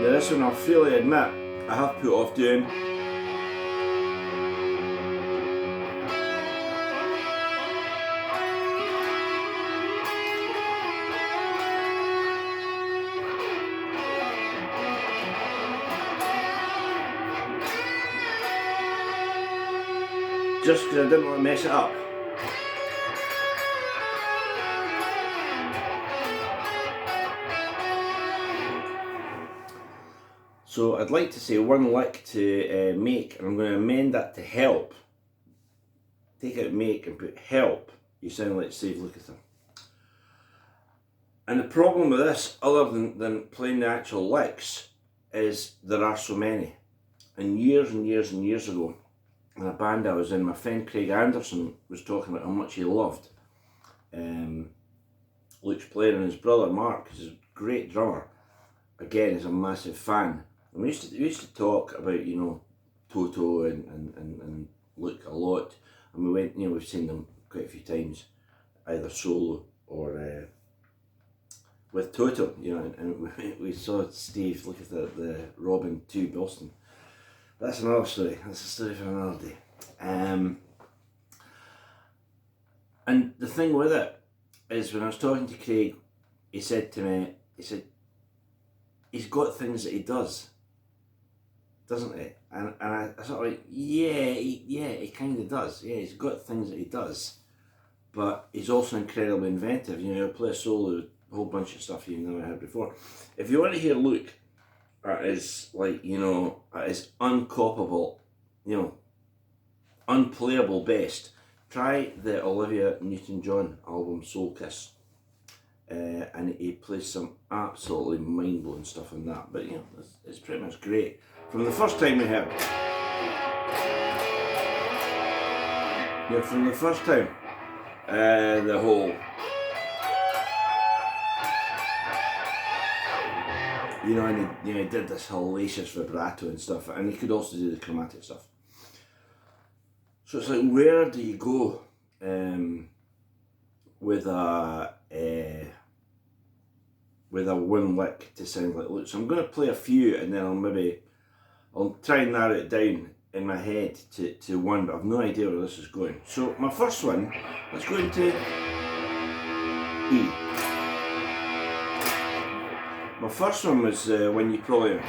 Now this one I'll freely admit I have put off doing. Just because I didn't want to mess it up. So I'd like to say one lick to make, and I'm going to amend that to help. Take out make and put help. You sound like Steve Lukather. And the problem with this, other than playing the actual licks, is there are so many. And years ago, in a band I was in, my friend Craig Anderson was talking about how much he loved Luke's playing, and his brother Mark is a great drummer. Again, is a massive fan. And we used to talk about, you know, Toto and Luke a lot. And we went, you know, we've seen them quite a few times, either solo or with Toto, you know, and we saw Steve look at the Robin 2 Boston. That's another story. That's a story for another day. And the thing with it is, when I was talking to Craig, he said to me, he said, he's got things that he does, doesn't he? And I sort of like, yeah, he kind of does. Yeah, he's got things that he does, but he's also incredibly inventive. You know, he'll play a solo, a whole bunch of stuff you've never heard before. If you want to hear Luke at his, like, you know, at his uncopable, you know, unplayable best, try the Olivia Newton-John album Soul Kiss. And he plays some absolutely mind-blowing stuff on that. But, you know, it's pretty much great. From the first time we heard it. Yeah, from the first time. The whole... You know, and he did this hellacious vibrato and stuff, and he could also do the chromatic stuff. So it's like, where do you go with a one lick to sound like Luke? So I'm going to play a few, and then I'll try and narrow it down in my head to one, but I've no idea where this is going. So my first one, let's go into E. My first one was When You Probably...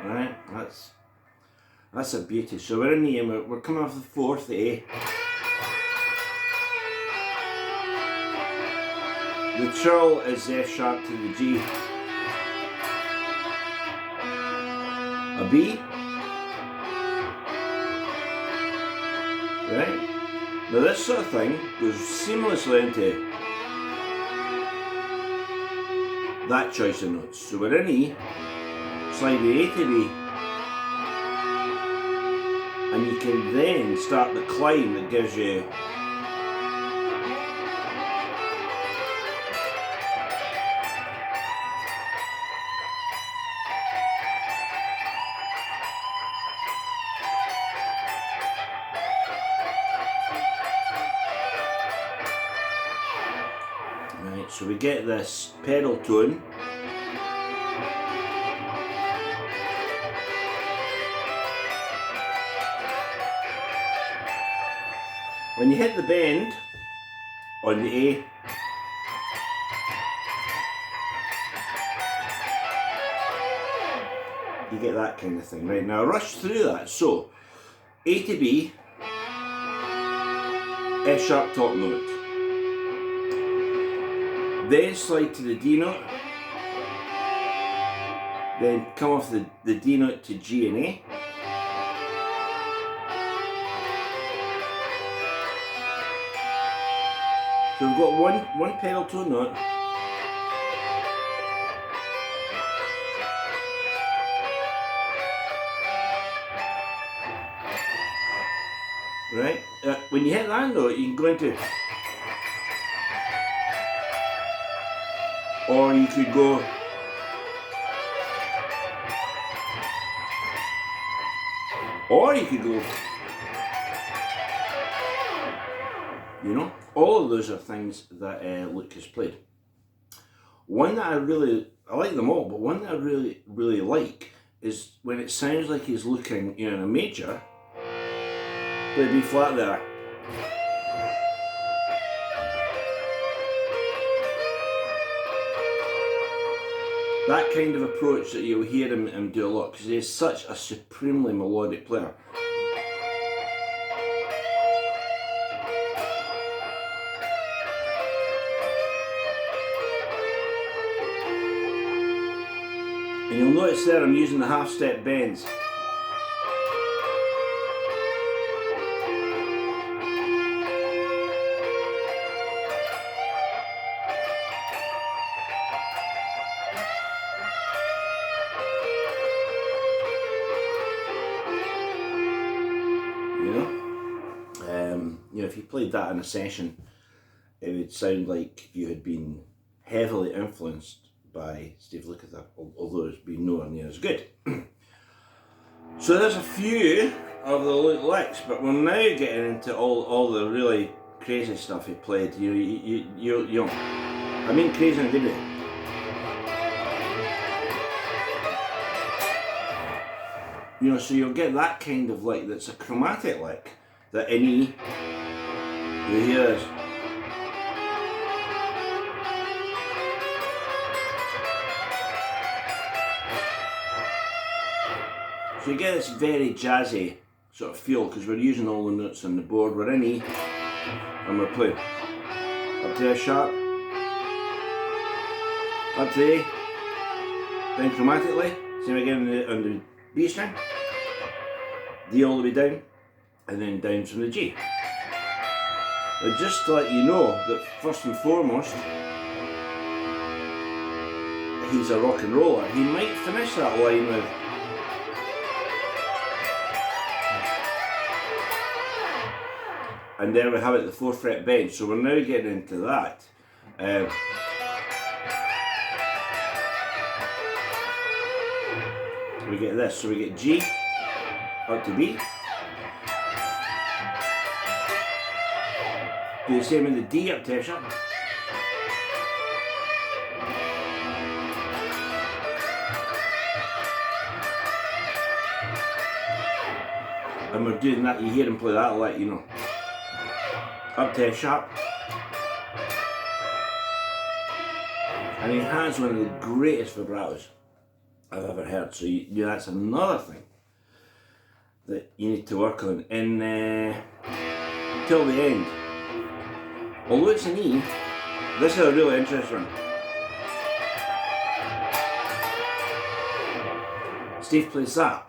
Right, that's a beauty. So we're in the A, we're coming off the fourth, the A. The trill is F sharp to the G. A B. Right? Now this sort of thing goes seamlessly into that choice of notes. So we're in E, slide the A to B, and you can then start the climb that gives you right, so we get this pedal tone. When you hit the bend on the A, you get that kind of thing. Right, now rush through that. So, A to B, F sharp top note. Then slide to the D note. Then come off the D note to G and A. So we've got one pedal tone note. Right? When you hit that note, you can go into... Or you could go... Or you could go... You know, all of those are things that Luke has played. One that I like them all, but one that I really like is when it sounds like he's looking, you know, in a major, play B flat there. That kind of approach that you'll hear him do a lot, because he is such a supremely melodic player. And you'll notice there I'm using the half-step bends. You know, if you played that in a session, it would sound like you had been heavily influenced by Steve Lukather, although it's been nowhere near as good. So there's a few of the Luke licks, but we're now getting into all the really crazy stuff he played. You know, I mean crazy in a good way. You know, so you'll get that kind of lick that's a chromatic lick, that in E, you hear this. So you get this very jazzy sort of feel, because we're using all the notes on the board. We're in E, and we're playing up to A sharp, up to A, then chromatically, same again on the B string, D all the way down, and then down from the G. But just to let you know that first and foremost, he's a rock and roller. He might finish that line with and there we have it, the 4th fret bend. So we're now getting into that. We get this, so we get G up to B. Do the same in the D up to F sharp. And we're doing that, you hear him play that like, you know, up to F sharp. And he has one of the greatest vibratos I've ever heard, so that's another thing that you need to work on in till the end. Although it's an E, this is a really interesting one. Steve plays that.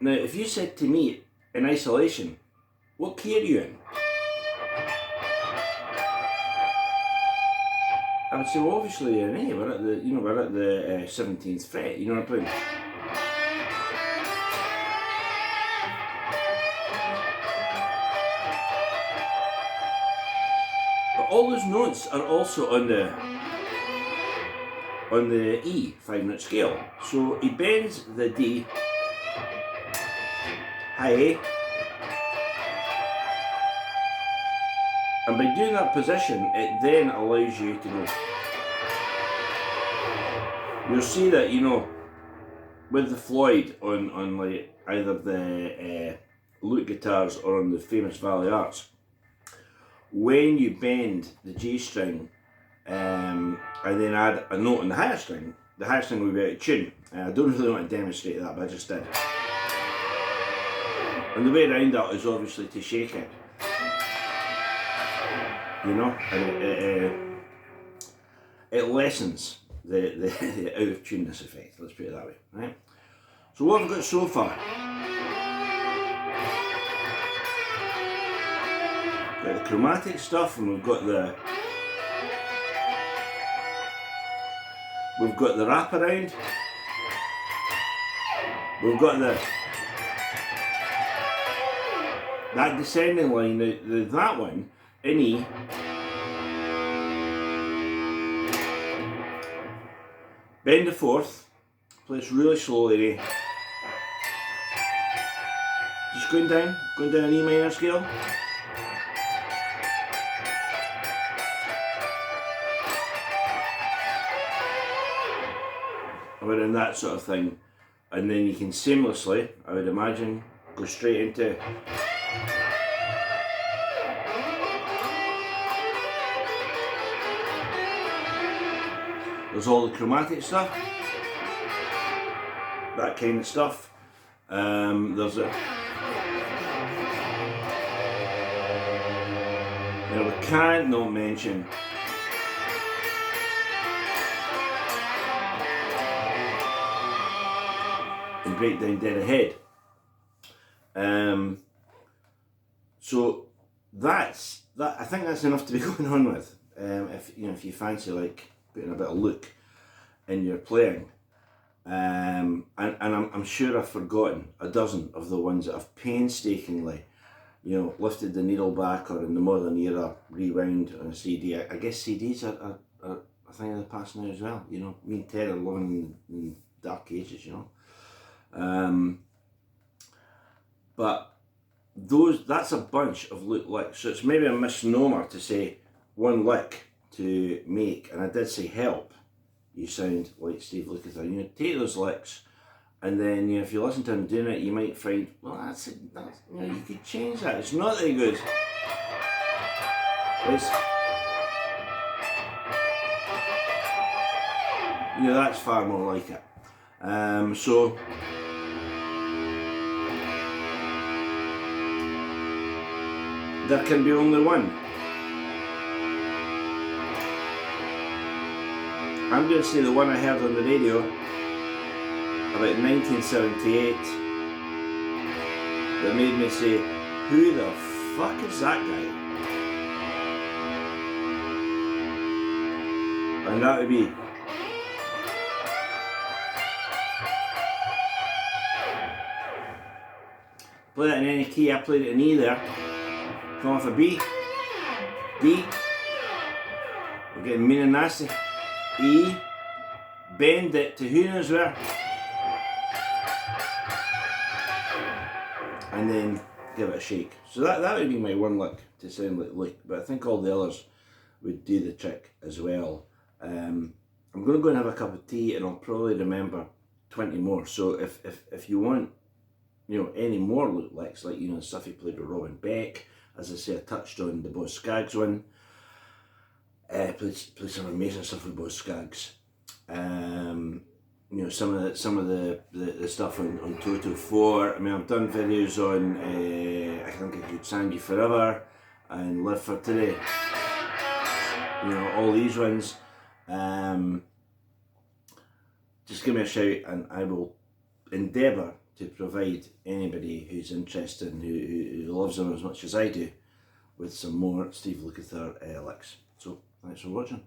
Now, if you said to me in isolation, what key are you in? I would say, well, obviously you're in A. We're at the 17th fret. You know what I'm playing? But all those notes are also on the E 5-note scale. So he bends the D, high A, and by doing that position, it then allows you to know. You'll see that, you know, with the Floyd on like either the Luke guitars or on the famous Valley Arts, when you bend the G string and then add a note on the higher string will be out of tune. I don't really want to demonstrate that, but I just did. And the way around that is obviously to shake it. You know, and it lessens the out of tuneness effect, let's put it that way, right? So what have we got so far? Got the chromatic stuff, and we've got the wraparound, we've got that descending line, that one in E, bend the 4th, play this really slowly, just going down an E minor scale, around that sort of thing, and then you can seamlessly, I would imagine, go straight into there's all the chromatic stuff, that kind of stuff. There's a now we can't not mention and Breakdown Dead Ahead. So that's that. I think that's enough to be going on with. If you fancy like putting a bit of look in your playing, and I'm sure I've forgotten a dozen of the ones that I've painstakingly, lifted the needle back, or in the modern era rewound on a CD. I guess CDs are a thing of the past now as well. Me and Ted are living in dark ages. But that's a bunch of loop licks. So it's maybe a misnomer to say one lick to make, and I did say help you sound like Steve Lukather. Take those licks, and then if you listen to him doing it, you might find, well, that's you could change that. It's not that he goes. It's that's far more like it. So there can be only one. I'm going to say the one I heard on the radio about 1978 that made me say, who the fuck is that guy? And that would be play that in any key. I played it in E there. Come off a B, D, we're getting mean and nasty, E, bend it to who knows where, and then give it a shake. So that would be my one lick to sound like lick, but I think all the others would do the trick as well. I'm going to go and have a cup of tea, and I'll probably remember 20 more. So if you want, any more loop licks, like the stuff he played with Robin Beck. As I say, I touched on the Boz Scaggs one. Played some amazing stuff with Boz Scaggs. Some of the stuff on Toto 4. I mean, I've done videos on I Think I Could Stand You Forever and Live for Today. All these ones. Just give me a shout, and I will endeavour to provide anybody who's interested and who loves them as much as I do with some more Steve Lukather licks. So, thanks for watching.